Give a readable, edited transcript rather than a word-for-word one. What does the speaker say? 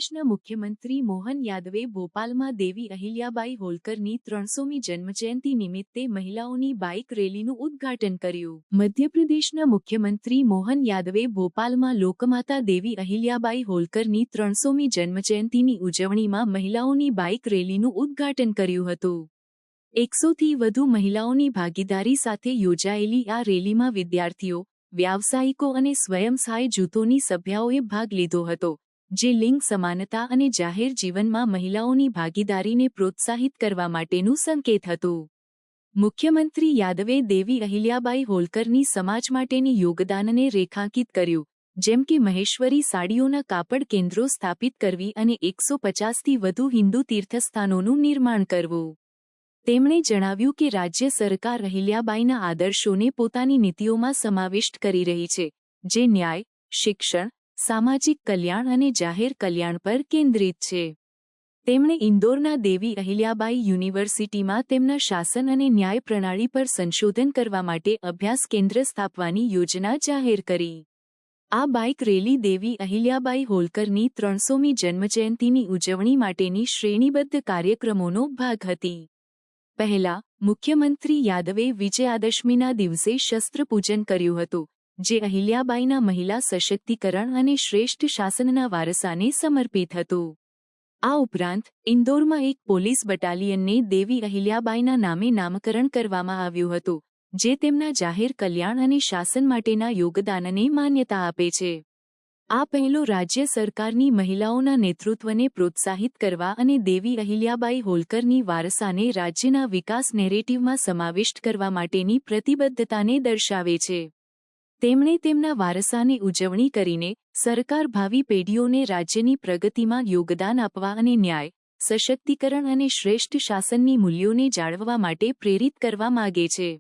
મધ્યપ્રદેશના મુખ્યમંત્રી મોહન યાદવે ભોપાલમાં દેવી અહિલ્યાબાઈ હોલકરની 300મી જન્મજયંતિ નિમિત્તે મહિલાઓની બાઇક રેલીનું ઉદ્ઘાટન કર્યું. મધ્યપ્રદેશના મુખ્યમંત્રી મોહન યાદવે ભોપાલમાં લોકમાતા દેવી અહિલ્યાબાઈ હોલકરની 300મી જન્મજયંતિની ઉજવણીમાં મહિલાઓની બાઇક રેલીનું ઉદ્ઘાટન કર્યું હતું. 100થી વધુ મહિલાઓની ભાગીદારી સાથે યોજાયેલી આ રેલીમાં વિદ્યાર્થીઓ, વ્યાવસાયિકો અને સ્વયંસહાય જૂથોની સભ્યોએ ભાગ લીધો હતો, જે લિંગ સમાનતા અને જાહેર જીવનમાં મહિલાઓની ભાગીદારીને પ્રોત્સાહિત કરવા માટેનું સંકેત હતું. મુખ્યમંત્રી યાદવે દેવી અહિલ્યાબાઈ હોલકરની સમાજ માટેની યોગદાનને રેખાંકિત કર્યું, જેમ કે મહેશ્વરી સાડીઓના કાપડ કેન્દ્રો સ્થાપિત કરવી અને 150થી વધુ હિન્દુ તીર્થસ્થાનોનું નિર્માણ કરવું. તેમણે જણાવ્યું કે રાજ્ય સરકાર અહિલ્યાબાઈના આદર્શોને પોતાની નીતિઓમાં સમાવિષ્ટ કરી રહી છે, જે ન્યાય, શિક્ષણ, સામાજિક કલ્યાણ અને જાહેર કલ્યાણ પર કેન્દ્રિત છે. તેમણે ઇન્દોરના દેવી અહિલ્યાબાઈ યુનિવર્સિટીમાં તેમના શાસન અને ન્યાય પ્રણાલી પર સંશોધન કરવા માટે અભ્યાસ કેન્દ્ર સ્થાપવાની યોજના જાહેર કરી. આ બાઇક રેલી દેવી અહિલ્યાબાઈ હોલકરની 300મી જન્મજયંતિની ઉજવણી માટેની શ્રેણીબદ્ધ કાર્યક્રમોનો ભાગ હતી. પહેલા, મુખ્યમંત્રી યાદવે વિજયાદશમીના દિવસે શસ્ત્રપૂજન કર્યું હતું, જે અહિલ્યાબાઈના મહિલા સશક્તિકરણ અને શ્રેષ્ઠ શાસનના વારસાને સમર્પિત હતું. આ ઉપરાંત, ઇન્દોરમાં એક પોલીસ બટાલિયનને દેવી અહિલ્યાબાઈના નામે નામકરણ કરવામાં આવ્યું હતું, જે તેમના જાહેર કલ્યાણ અને શાસન માટેના યોગદાનને માન્યતા આપે છે. આ પહેલો રાજ્ય સરકારની મહિલાઓના નેતૃત્વને પ્રોત્સાહિત કરવા અને દેવી અહિલ્યાબાઈ હોલકરની વારસાને રાજ્યના વિકાસ નેરેટિવમાં સમાવિષ્ટ કરવા માટેની પ્રતિબદ્ધતાને દર્શાવે છે. તેમણે તેમના વારસાની ઉજવણી કરીને સરકાર ભાવિ પેઢીઓને રાજ્યની પ્રગતિમાં યોગદાન આપવા અને ન્યાય, સશક્તિકરણ અને શ્રેષ્ઠ શાસનની મૂલ્યોને જાળવવા માટે પ્રેરિત કરવા માગે છે.